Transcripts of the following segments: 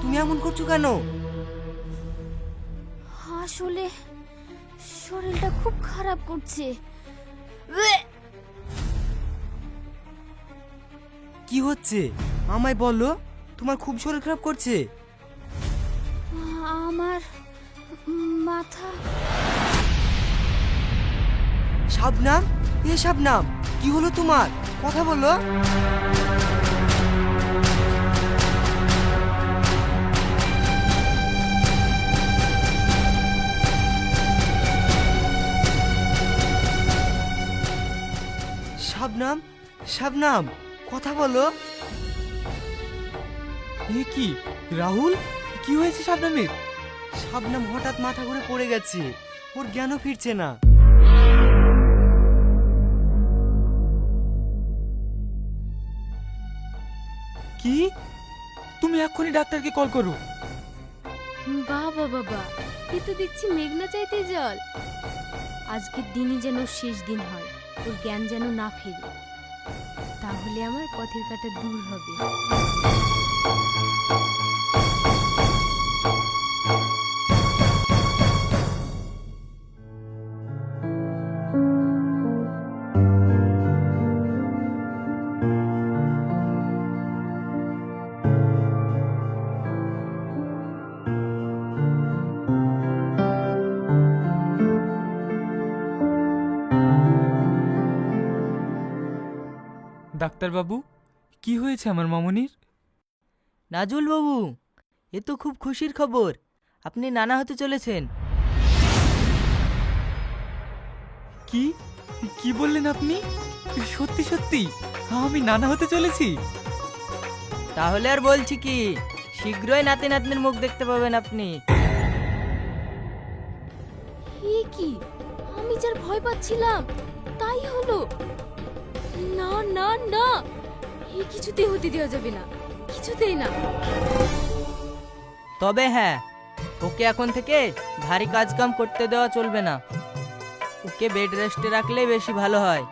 তুমি এমন করছো কেন? আসলে শরীরটা খুব খারাপ করছে। কি হচ্ছে আমায় বলো, তোমার খুব শরীর খারাপ করছে। আমার মাথা। শাবনাম, এ শাবনাম, কি হলো তোমার? কথা বলো। শাবনাম, শাবনাম, কথা বলো। এ কি রাহুল, কি হয়েছে শাবনামের? শাবনাম হঠাৎ মাথা ঘুরে পড়ে গেছে, ওর জ্ঞানও ফিরছে না। কি? তুমি এক্ষুনি ডাক্তারকে কল করো। বাবা বাবা, এ তো দেখছি মেঘনা চাইতে জল। আজকের দিনই যেন শেষ দিন হয়, ওর জ্ঞান যেন না ফেরে, তাহলে আমার পথের কাটা দূর হবে। ডাক্তারবাবু, কি হয়েছে আমার মামনির? নাজুল বাবু, এ তো খুব খুশির খবর, আপনি নানা হতে চলেছেন। কি কি বললেন আপনি? সত্যি সত্যি আমি নানা হতে চলেছি? তাহলে আর বলছি কি, শীঘ্রই নাতি নাতনির মুখ দেখতে পাবেন আপনি। এ কি, আমি যার ভয় পাচ্ছিলাম তাই হলো। না না না, এ কিছুতেই হতে দেওয়া যাবে না, কিছুতেই না। তবে হ্যাঁ, ওকে এখন থেকে ভারী কাজ কাম করতে দেওয়া চলবে না। ওকে বেড রেস্টে রাখলেই বেশি ভালো হয়,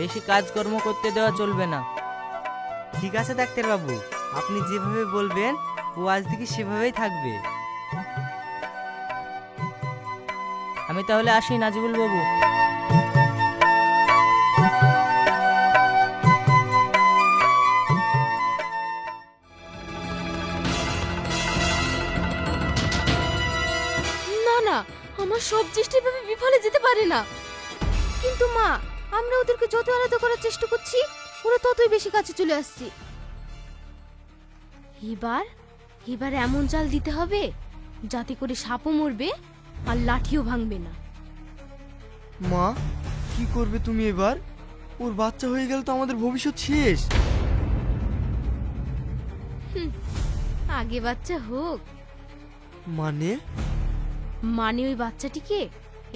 বেশি কাজকর্ম করতে দেওয়া চলবে না। ঠিক আছে ডাক্তার বাবু, আপনি যেভাবে বলবেন ও আজ থেকে সেভাবেই থাকবে। আমি তাহলে আসি নাজিবুল বাবু। না না, আমার সব চেষ্টা এভাবে বিফলে যেতে পারে না। কিন্তু মা, আমরা ওদেরকে যত আলাদা করার চেষ্টা করছি, ওরা ততই বেশি কাছে চলে আসছে। এবার এবার এমন চাল দিতে হবে যাতে করে সাপও মরবে আর লাঠিও ভাঙবে না। মা, কি করবে তুমি এবার? ওর বাচ্চা হয়ে গেল তো আমাদের ভবিষ্যৎ শেষ। আগে বাচ্চা হোক। মানে? মানে ওই বাচ্চাটিকে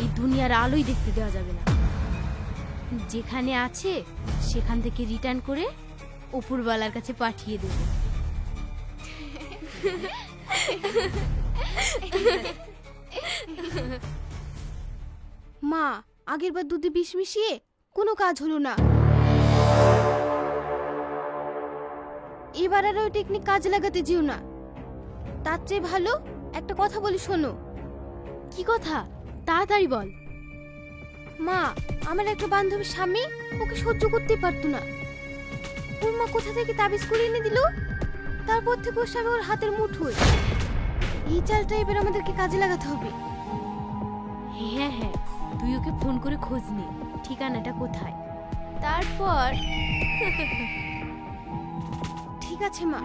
এই দুনিয়ার আলোই দেখতে দেওয়া যাবে না। যেখানে আছে সেখান থেকে রিটার্ন করে উপরওয়ালার কাছে পাঠিয়ে দেব। মা, আগের বার দুধে বিষ মিশিয়ে কোনো কাজ হলো না। এবার আর ওই টেকনিক কাজে লাগাতে যেও না। তার চেয়ে ভালো একটা কথা বলি শোনো। কি কথা? তাড়াতাড়ি বল। মা, আমার একটা বান্ধবীর স্বামী ওকে সহ্য করতে পারতো না। ওর মা কোথা থেকে তাবিজ করে এনে দিল, তারপর থেকে ওর স্বামী ওর হাতের মুঠোয়। এই চালটা এবার আমাদেরকে কাজে লাগাতে হবে। হ্যাঁ হ্যাঁ, তুই ওকে ফোন করে খোঁজ নে ঠিকানাটা কোথায়, তারপর ঠিক আছে মা।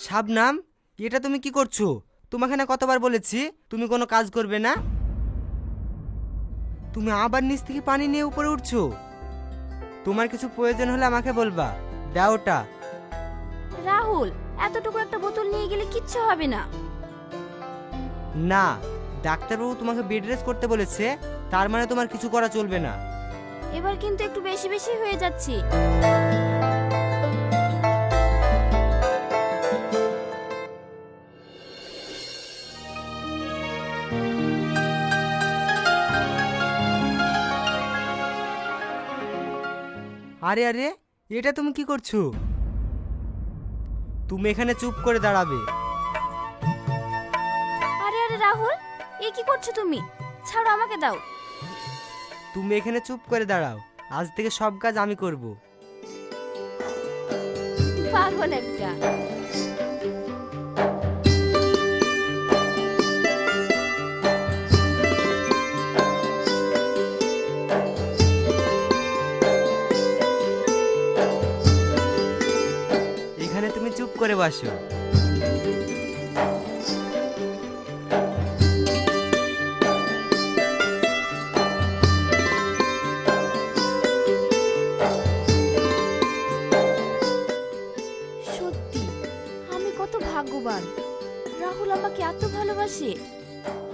শাবনাম, এটা তুমি কি করছো? তোমাকে না কতবার বলেছি তুমি কোনো কাজ করবে না। তুমি আবার নিচ থেকে পানি নিয়ে উপরে উঠছো। তোমার কিছু প্রয়োজন হলে আমাকে বলবা, দাও ওটা। রাহুল, এতটুকু একটা বোতল নিয়ে গেলে কিচ্ছু হবে না। না, ডাক্তারবাবু তোমাকে বেড রেস্ট করতে বলেছে, তার মানে তোমার কিছু করা চলবে না। এবার কিন্তু একটু বেশি বেশি হয়ে যাচ্ছে। আরে আরে, এটা তুমি কি করছো? তুমি এখানে চুপ করে দাঁড়াবে। আরে আরে রাহুল, এ কি করছো তুমি? ছাড়ো, আমাকে দাও। তুমি এখানে চুপ করে দাঁড়াও, আজ থেকে সব কাজ আমি করব। পাগল একটা। এখানে তুমি চুপ করে বসো। সত্যি আমি কত ভাগ্যবান, রাহুল আমাকে এত ভালোবাসে।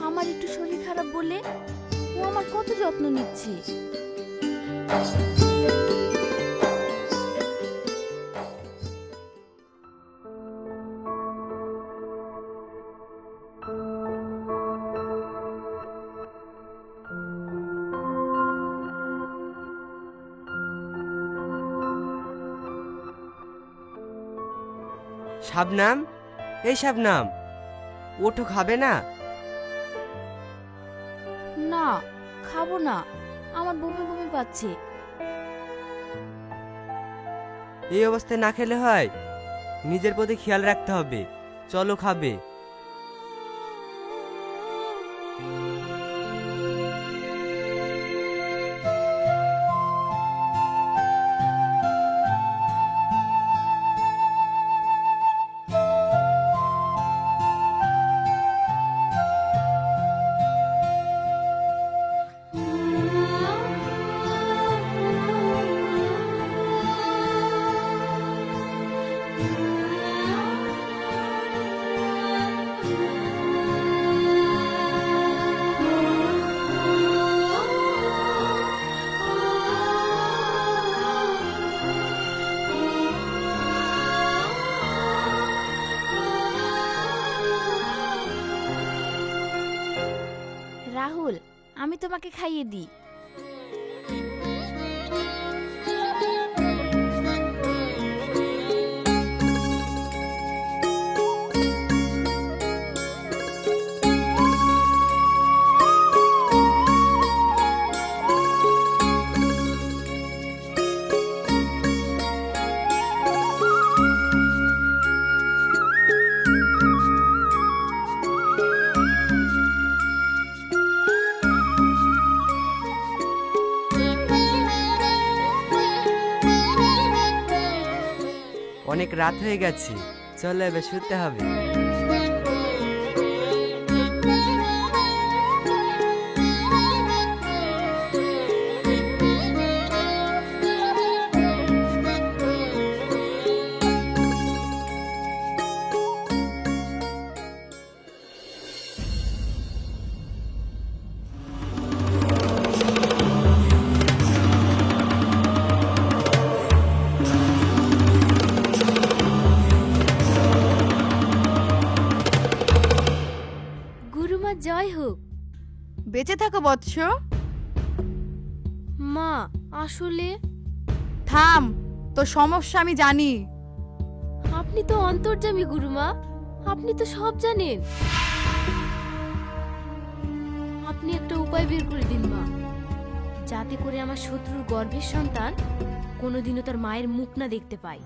আমার একটু শরীর খারাপ বলে ও আমার কত যত্ন নিচ্ছে। শাবনাম, এই শাবনাম, ওঠো, খাবে না? না, খাবো না, আমার বমি বমি পাচ্ছে। এই অবস্থায় না খেলে হয়? নিজের প্রতি খেয়াল রাখতে হবে। চলো, খাবে। রাহুল, আমি তোমাকে খাইয়ে দিই। অনেক রাত হয়ে গেছে, চলো এবার শুতে হবে। গুরুমা জয় হোক। বেঁচে থাকো বৎস। মা, আসলে থাম, তোর সমস্যা আমি জানি। আপনি তো অন্তর্যামী গুরুমা, আপনি তো সব জানেন। আপনি একটা উপায় বের করে দিন মা, যাতে করে আমার শত্রুর গর্ভের সন্তান কোনোদিনও তার মায়ের মুখ না দেখতে পায়।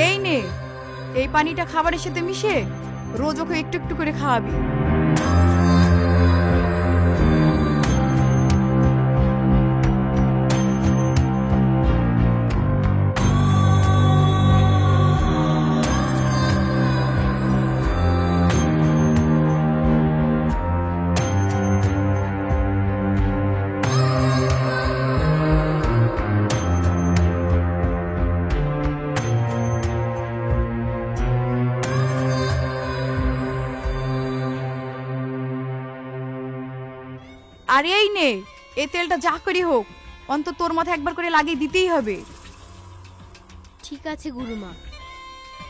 এই নে, এই পানিটা খাবারের সাথে মিশে রোজ ওকে একটু একটু করে খাওয়াবি। আর এই নে, এই তেলটা যা করি হোক অন্তত তোর মাথায় একবার করে লাগিয়ে দিতেই হবে। ঠিক আছে গুরুমা,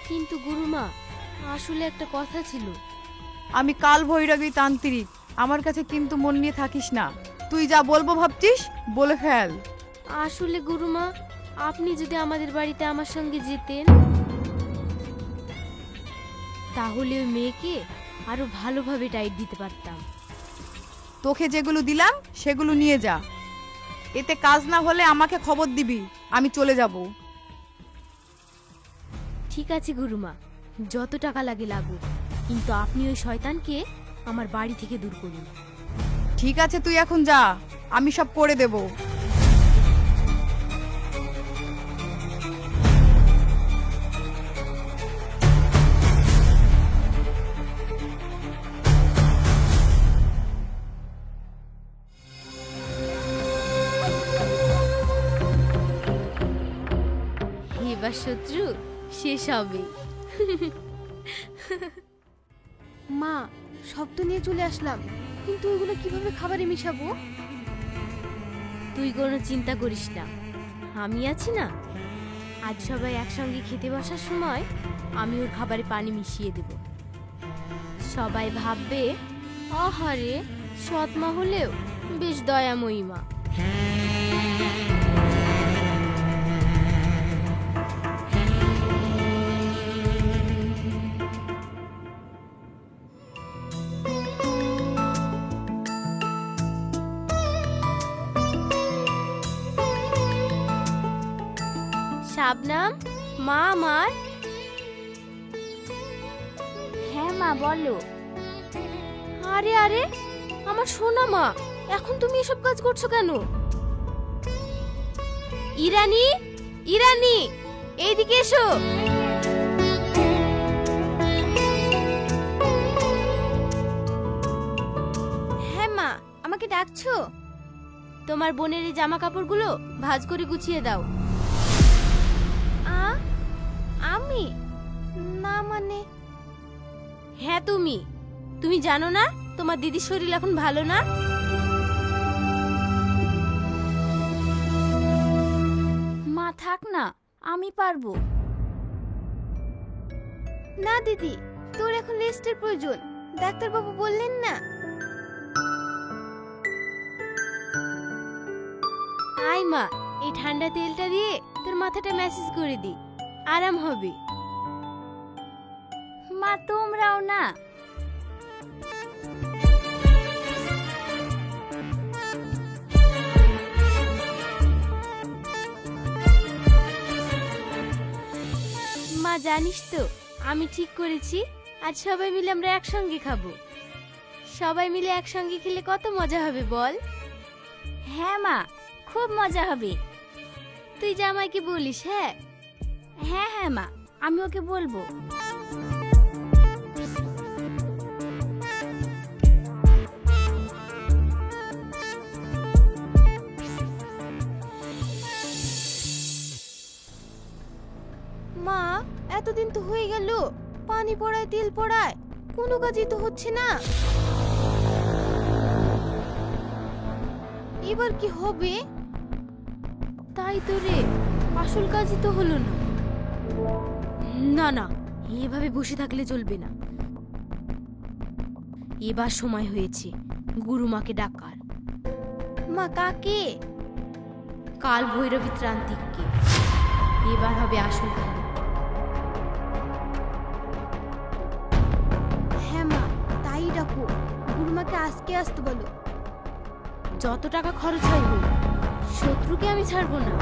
কিন্তু গুরুমা আসলে একটা কথা ছিল। আমি কাল ভৈরবী তান্ত্রিক, আমার কাছে কিন্তু মন নিয়ে থাকিস না। তুই যা বলবো ভাবছিস বলে ফেল। আসলে গুরুমা, আপনি যদি আমাদের বাড়িতে আমার সঙ্গে যেতেন তাহলে ওই মেয়েকে আরো ভালোভাবে টাইট দিতে পারতাম। তোকে যেগুলো দিলাম সেগুলো নিয়ে যা, এতে কাজ না হলে আমাকে খবর দিবি, আমি চলে যাব। ঠিক আছে গুরুমা, যত টাকা লাগে লাগুক, কিন্তু আপনি ওই শয়তানকে আমার বাড়ি থেকে দূর করুন। ঠিক আছে, তুই এখন যা, আমি সব করে দেব। এবার শত্রু শেষ হবে। মা, সব তো নিয়ে চলে আসলাম, কিন্তু ওইগুলো কিভাবে খাবারে মিশাবো? তুই কোনো চিন্তা করিস না, আমি আছি না। আজ সবাই একসঙ্গে খেতে বসার সময় আমি ওর খাবারে পানি মিশিয়ে দেব। সবাই ভাববে আহারে সৎ মা হলেও বেশ দয়াময়ী মা। শাবনাম, মা আমার। হ্যাঁ মা, বলো। আরে আরে, আমার সোনা মা, এখন তুমি এসব কাজ করছো কেন? ইরানি, ইরানি, এইদিকে এসো। হ্যাঁ মা, আমাকে ডাকছো? তোমার বোনের এই জামা কাপড়গুলো ভাঁজ করে গুছিয়ে দাও। আমি? না মানে? হ্যাঁ তুমি। তুমি জানো না তোমার দিদির শরীর এখন ভালো না? মা থাক না, আমি পারবো। না দিদি, তোর এখন রেস্টের প্রয়োজন, ডাক্তারবাবু বললেন না। আয় মা, এই ঠান্ডা তেলটা দিয়ে তোর মাথাটা ম্যাসেজ করে দি, আরাম হবে। মা তোমরাও না। মা জানিস তো, আমি ঠিক করেছি আজ সবাই মিলে আমরা একসঙ্গে খাবো। সবাই মিলে একসঙ্গে খেলে কত মজা হবে বল? হ্যাঁ মা, খুব মজা হবে। তুই জামাইকে বলিস? হ্যাঁ হ্যাঁ হ্যাঁ মা, আমি ওকে বলবো। মা, এতদিন তো হয়ে গেল, পানি পড়ায় তেল পড়ায় কোনো কাজই তো হচ্ছে না। এবার কি হবে? তাই তো রে, আসল কাজই তো হলো না। না না, এভাবে বসে থাকলে চলবে না। এবার সময় হয়েছে গুরুমাকে ডাকার। মা কাকে? কাল ভৈরবী ত্রান্তিককে। এবার হবে আসল খেলা। হ্যাঁ মা, তাই ডাকো। গুরুমাকে আজকে আসতে বলো। যত টাকা খরচ হয় হোক, শত্রুকে আমি ছাড়বো না।